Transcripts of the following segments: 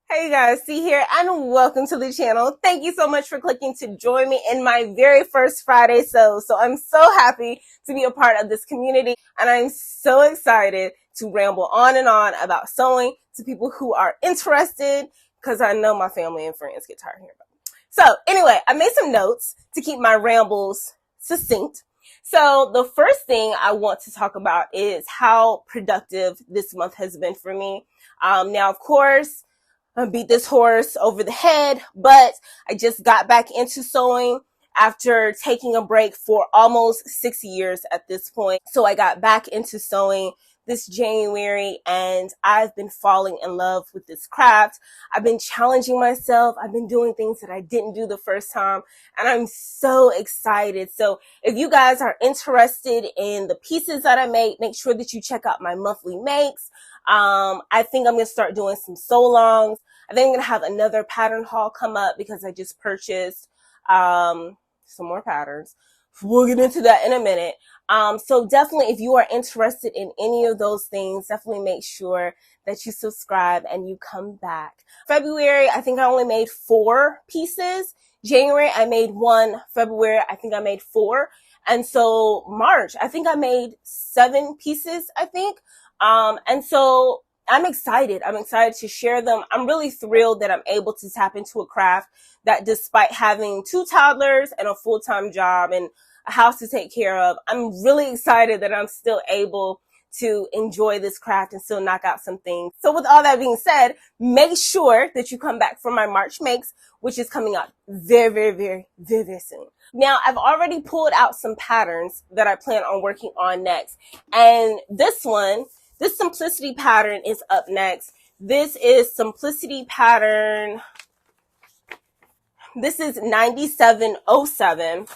Hey guys, C here, and welcome to the channel. Thank you so much for clicking to join me in my very first Friday sew. So I'm so happy to be a part of this community, and I'm so excited to ramble on and on about sewing to people who are interested, because I know my family and friends get tired of hearing about it. So anyway, I made some notes to keep my rambles succinct. So the first thing I want to talk about is how productive this month has been for me. Now, of course, I beat this horse over the head, but I just got back into sewing after taking a break for almost 6 years at this point. So I got back into sewing this January, and I've been falling in love with this craft. I've been challenging myself. I've been doing things that I didn't do the first time, and I'm so excited. So if you guys are interested in the pieces that I make sure that you check out my monthly makes. I think I'm going to start doing some sew-alongs. I think I'm going to have another pattern haul come up because I just purchased some more patterns. We'll get into that in a minute. So definitely, if you are interested in any of those things, definitely make sure that you subscribe and you come back. February, I think I only made 4 pieces. January, I made 1. February, I think I made 4. And so March, I think I made 7 pieces, I think. And so I'm excited. I'm excited to share them. I'm really thrilled that I'm able to tap into a craft that, despite having 2 toddlers and a full-time job and a house to take care of, I'm really excited that I'm still able to enjoy this craft and still knock out some things. So with all that being said, make sure that you come back for my March makes, which is coming up very soon. Now, I've already pulled out some patterns that I plan on working on next. And this Simplicity pattern is up next. This is Simplicity pattern. This is 9707.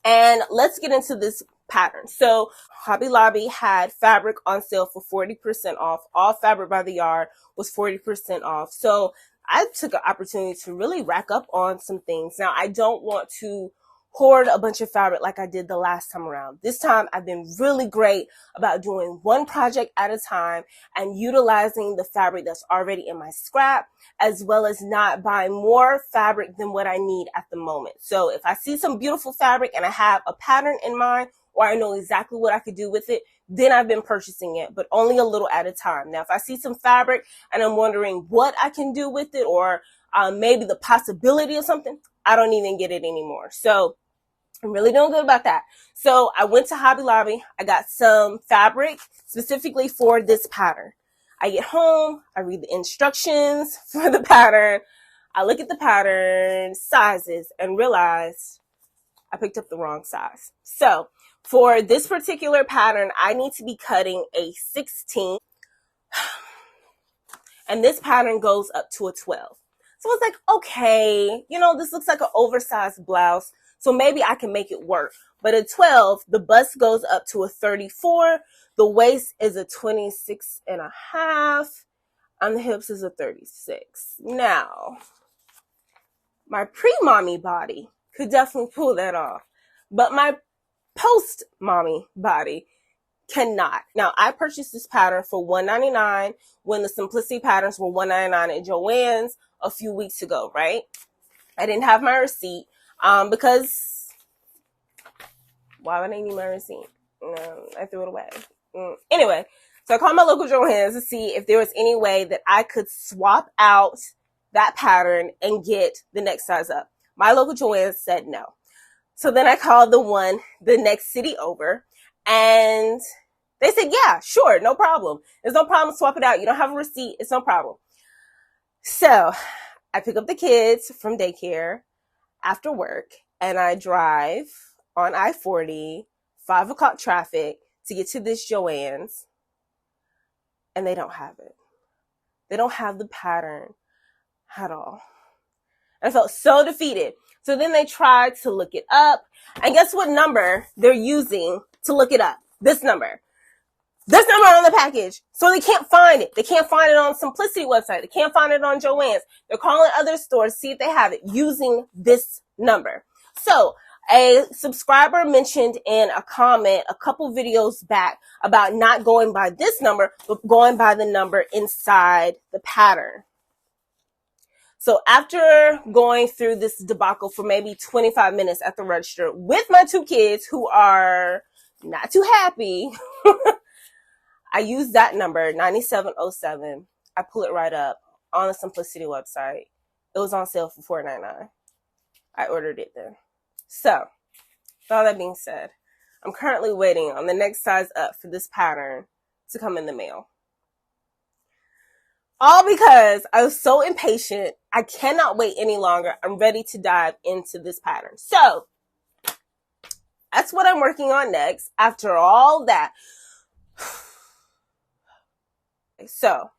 And let's get into this pattern. So Hobby Lobby had fabric on sale for 40% off. All fabric by the yard was 40% off. So I took an opportunity to really rack up on some things. Now, I don't want to hoard a bunch of fabric like I did the last time around. This time, I've been really great about doing one project at a time and utilizing the fabric that's already in my scrap, as well as not buying more fabric than what I need at the moment. So if I see some beautiful fabric and I have a pattern in mind, or I know exactly what I could do with it, then I've been purchasing it, but only a little at a time. Now, if I see some fabric and I'm wondering what I can do with it, or maybe the possibility of something, I don't even get it anymore. So I'm really doing good about that. So I went to Hobby Lobby. I got some fabric specifically for this pattern. I get home, I read the instructions for the pattern. I look at the pattern sizes and realize I picked up the wrong size. So for this particular pattern, I need to be cutting a 16, and this pattern goes up to a 12. So I was like, okay, this looks like an oversized blouse, so maybe I can make it work. But a 12, the bust goes up to a 34, the waist is a 26 and a half, and the hips is a 36. Now, my pre-mommy body could definitely pull that off, but my post-mommy body cannot. Now, I purchased this pattern for $1.99 when the Simplicity patterns were $1.99 at Joann's a few weeks ago, right? I didn't have my receipt because why would I need my receipt? I threw it away. Anyway, so I called my local Joann's to see if there was any way that I could swap out that pattern and get the next size up. My local Joann's said no. So then I called the next city over, and they said, yeah, sure, no problem. There's no problem, swap it out. You don't have a receipt, it's no problem. So I pick up the kids from daycare after work, and I drive on I-40, 5 o'clock traffic, to get to this Joann's, and they don't have it. They don't have the pattern at all. I felt so defeated. So then they tried to look it up, and guess what number they're using to look it up? This number. This number on the package. So they can't find it. They can't find it on Simplicity website. They can't find it on Joann's. They're calling other stores to see if they have it using this number. So a subscriber mentioned in a comment a couple videos back about not going by this number, but going by the number inside the pattern. So after going through this debacle for maybe 25 minutes at the register with my two kids who are not too happy, I use that number, 9707. I pull it right up on the Simplicity website. It was on sale for $4.99. I ordered it then. So, with all that being said, I'm currently waiting on the next size up for this pattern to come in the mail. All because I was so impatient. I cannot wait any longer. I'm ready to dive into this pattern. So, that's what I'm working on next. After all that. So,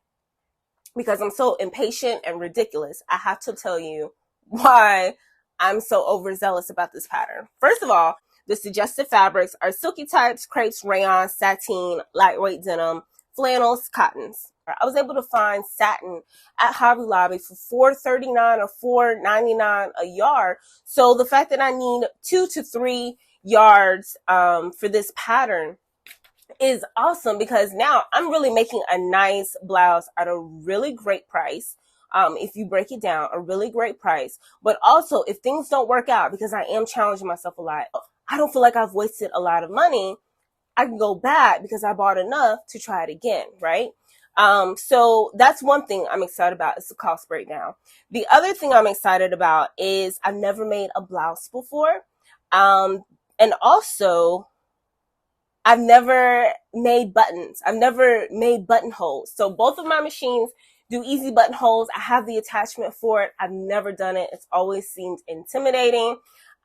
because I'm so impatient and ridiculous, I have to tell you why I'm so overzealous about this pattern. First of all, the suggested fabrics are silky types, crepes, rayon, sateen, lightweight denim, flannels, cottons. I was able to find satin at Hobby Lobby for $4.39 or $4.99 a yard. So the fact that I need 2 to 3 yards for this pattern is awesome, because now I'm really making a nice blouse at a really great price. If you break it down, a really great price. But also, if things don't work out, because I am challenging myself a lot, I don't feel like I've wasted a lot of money. I can go back because I bought enough to try it again, right? So that's one thing I'm excited about, is the cost breakdown. The other thing I'm excited about is I've never made a blouse before. And also, I've never made buttons. I've never made buttonholes. So both of my machines do easy buttonholes. I have the attachment for it. I've never done it. It's always seemed intimidating.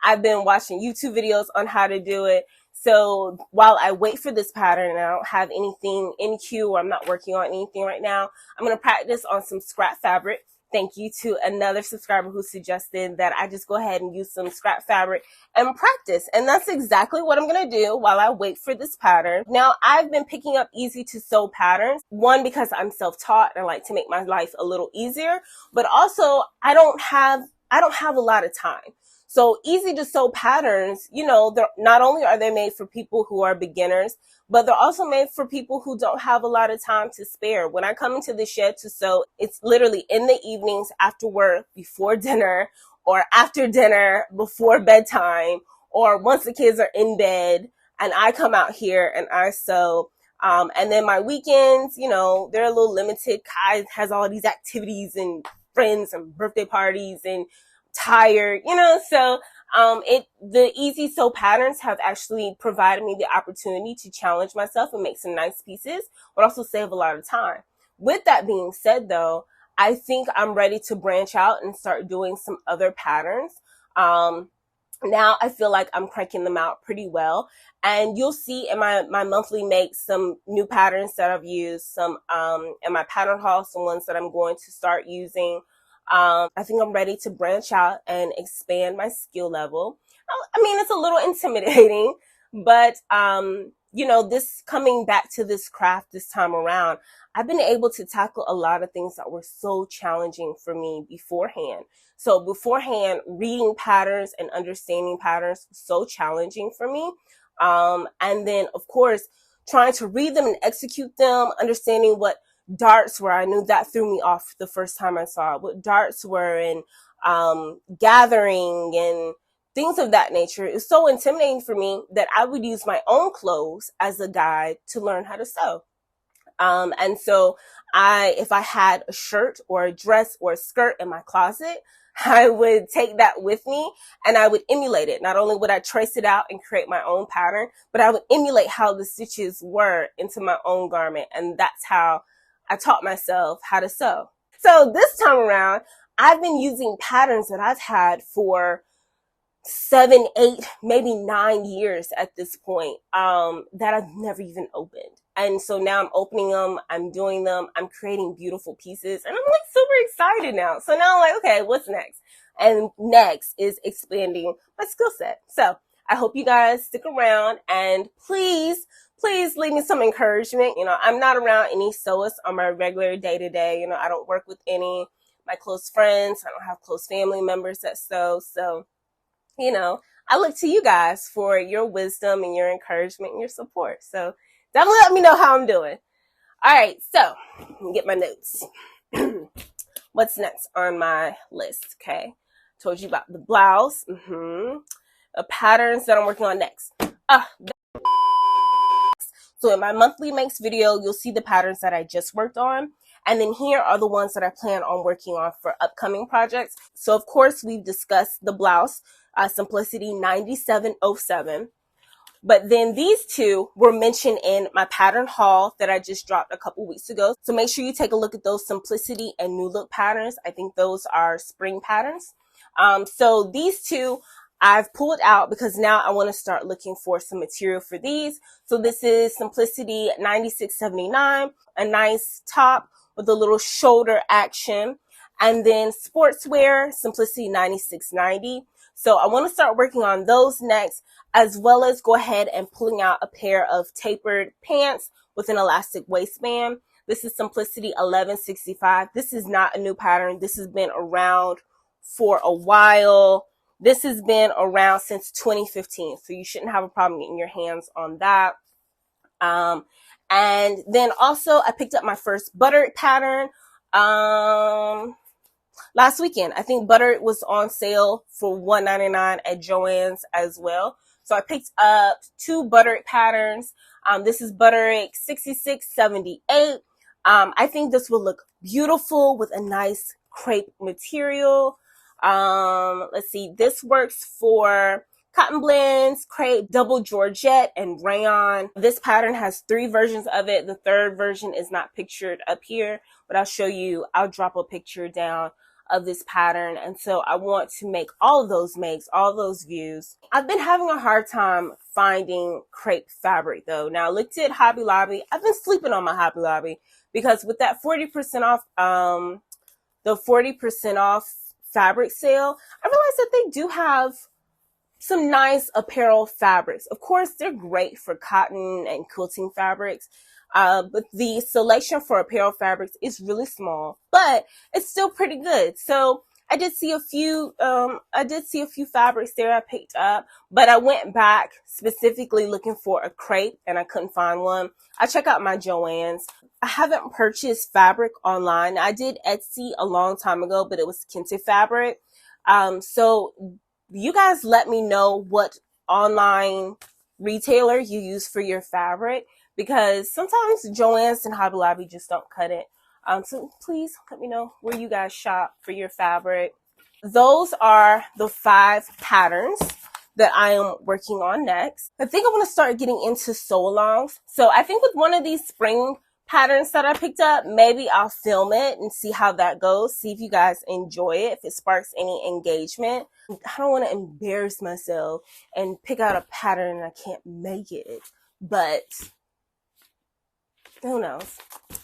I've been watching YouTube videos on how to do it. So while I wait for this pattern and I don't have anything in queue, or I'm not working on anything right now, I'm going to practice on some scrap fabric. Thank you to another subscriber who suggested that I just go ahead and use some scrap fabric and practice. And that's exactly what I'm going to do while I wait for this pattern. Now, I've been picking up easy to sew patterns. One, because I'm self-taught and I like to make my life a little easier, but also I don't have a lot of time. So easy to sew patterns, you know, they're not only are they made for people who are beginners, but they're also made for people who don't have a lot of time to spare. When I come into the shed to sew, it's literally in the evenings after work, before dinner, or after dinner, before bedtime, or once the kids are in bed, and I come out here and I sew. And then my weekends, you know, they're a little limited. Kai has all these activities and friends and birthday parties and tired, you know, so the easy sew patterns have actually provided me the opportunity to challenge myself and make some nice pieces, but also save a lot of time. With that being said, though, I think I'm ready to branch out and start doing some other patterns. Now I feel like I'm cranking them out pretty well, and you'll see in my monthly make some new patterns that I've used, some in my pattern haul, some ones that I'm going to start using. I think I'm ready to branch out and expand my skill level. I mean, it's a little intimidating, but, you know, this coming back to this craft this time around, I've been able to tackle a lot of things that were so challenging for me beforehand. So beforehand, reading patterns and understanding patterns was so challenging for me. And then, of course, trying to read them and execute them, understanding what darts were. I knew that threw me off the first time I saw it. What darts were, and gathering and things of that nature. It was so intimidating for me that I would use my own clothes as a guide to learn how to sew. And so if I had a shirt or a dress or a skirt in my closet, I would take that with me and I would emulate it. Not only would I trace it out and create my own pattern, but I would emulate how the stitches were into my own garment. And that's how I taught myself how to sew. So this time around, I've been using patterns that I've had for 7, 8, maybe 9 years at this point, that I've never even opened. And so now I'm opening them, I'm doing them, I'm creating beautiful pieces, and I'm like super excited now. So now I'm like, okay, what's next? And next is expanding my skill set. So I hope you guys stick around, and please leave me some encouragement. You know, I'm not around any sewists on my regular day-to-day. You know, I don't work with any of my close friends. I don't have close family members that sew. So, you know, I look to you guys for your wisdom and your encouragement and your support. So definitely let me know how I'm doing. All right, so let me get my notes. What's next on my list? Okay. Told you about the blouse. The patterns that I'm working on next. So in my monthly makes video, you'll see the patterns that I just worked on. And then here are the ones that I plan on working on for upcoming projects. So of course, we've discussed the blouse, Simplicity 9707. But then these two were mentioned in my pattern haul that I just dropped a couple weeks ago. So make sure you take a look at those Simplicity and New Look patterns. I think those are spring patterns. So these two I've pulled out because now I want to start looking for some material for these. So this is Simplicity 9679, a nice top with a little shoulder action. And then sportswear, Simplicity 9690. So I want to start working on those next, as well as go ahead and pulling out a pair of tapered pants with an elastic waistband. This is Simplicity 1165. This is not a new pattern. This has been around for a while. This has been around since 2015, so you shouldn't have a problem getting your hands on that. And then also I picked up my first buttered pattern last weekend. I think buttered was on sale for $1.99 at Joann's as well. So I picked up two buttered patterns. This is buttered 6678. I think this will look beautiful with a nice crepe material. Let's see, this works for cotton blends, crepe, double georgette, and rayon. This pattern has 3 versions of it. The third version is not pictured up here, but I'll show you. I'll drop a picture down of this pattern. And so I want to make all of those makes, all those views. I've been having a hard time finding crepe fabric though. Now I looked at Hobby Lobby. I've been sleeping on my Hobby Lobby because with that 40% off, the 40% off fabric sale, I realized that they do have some nice apparel fabrics. Of course, they're great for cotton and quilting fabrics, but the selection for apparel fabrics is really small, but it's still pretty good. So I did see a few fabrics there I picked up, but I went back specifically looking for a crepe and I couldn't find one. I check out my Joann's. I haven't purchased fabric online. I did Etsy a long time ago, but it was Kente fabric. So you guys let me know what online retailer you use for your fabric, because sometimes Joann's and Hobby Lobby just don't cut it. So please let me know where you guys shop for your fabric. Those are the 5 patterns that I am working on next. I think I want to start getting into sew-alongs. So I think with one of these spring patterns that I picked up, maybe I'll film it and see how that goes. See if you guys enjoy it, if it sparks any engagement. I don't want to embarrass myself and pick out a pattern and I can't make it, but who knows?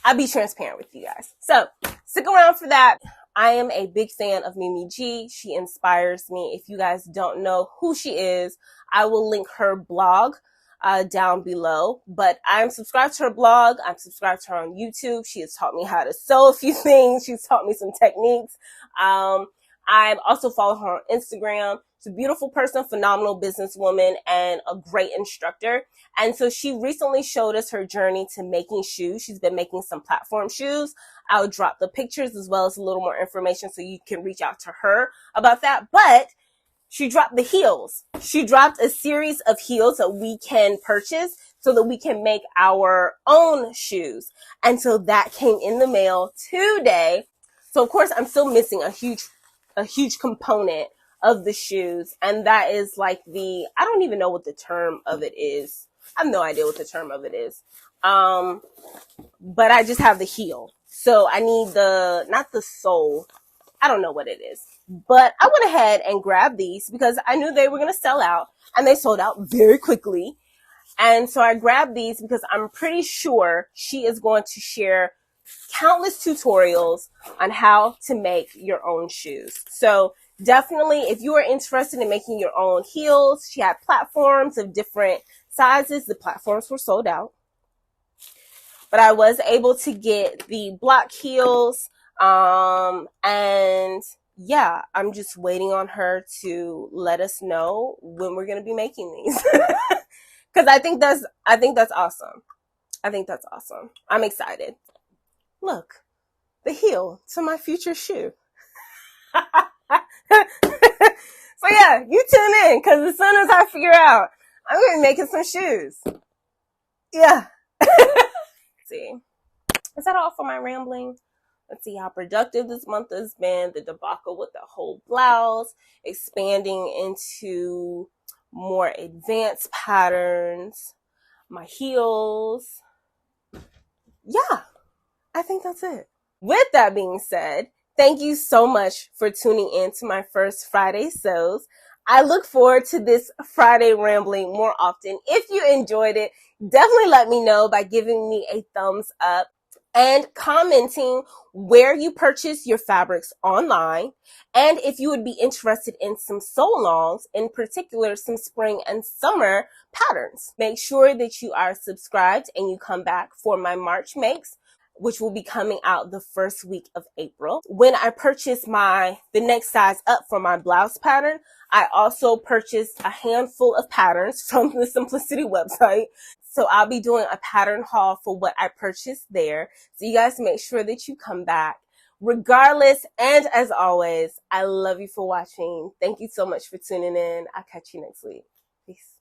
I'll be transparent with you guys. So stick around for that. I am a big fan of Mimi G. She inspires me. If you guys don't know who she is, I will link her blog down below. But I'm subscribed to her blog. I'm subscribed to her on YouTube. She has taught me how to sew a few things. She's taught me some techniques. I also follow her on Instagram. She's a beautiful person, phenomenal businesswoman, and a great instructor. And so she recently showed us her journey to making shoes. She's been making some platform shoes. I'll drop the pictures as well as a little more information so you can reach out to her about that. But she dropped the heels. She dropped a series of heels that we can purchase so that we can make our own shoes. And so that came in the mail today. So of course I'm still missing a huge component of the shoes. And that is like I don't even know what the term of it is. I have no idea what the term of it is. But I just have the heel. So I need not the sole. I don't know what it is. But I went ahead and grabbed these because I knew they were going to sell out, and they sold out very quickly. And so I grabbed these because I'm pretty sure she is going to share countless tutorials on how to make your own shoes. So definitely, if you are interested in making your own heels, she had platforms of different sizes. The platforms were sold out, but I was able to get the block heels. And yeah, I'm just waiting on her to let us know when we're going to be making these. Cause I think that's awesome. I think that's awesome. I'm excited. Look, the heel to my future shoe. So yeah, you tune in, because as soon as I figure out, I'm going to be making some shoes. Yeah. See, is that all for my rambling? Let's see how productive this month has been. The debacle with the whole blouse, expanding into more advanced patterns, my heels. Yeah, I think that's it. With that being said, thank you so much for tuning in to my first Friday Sews. I look forward to this Friday rambling more often. If you enjoyed it, definitely let me know by giving me a thumbs up and commenting where you purchase your fabrics online, and if you would be interested in some sew-alongs, in particular some spring and summer patterns. Make sure that you are subscribed and you come back for my March makes, which will be coming out the first week of April. When I purchased the next size up for my blouse pattern, I also purchased a handful of patterns from the Simplicity website. So I'll be doing a pattern haul for what I purchased there. So you guys make sure that you come back. Regardless, and as always, I love you for watching. Thank you so much for tuning in. I'll catch you next week. Peace.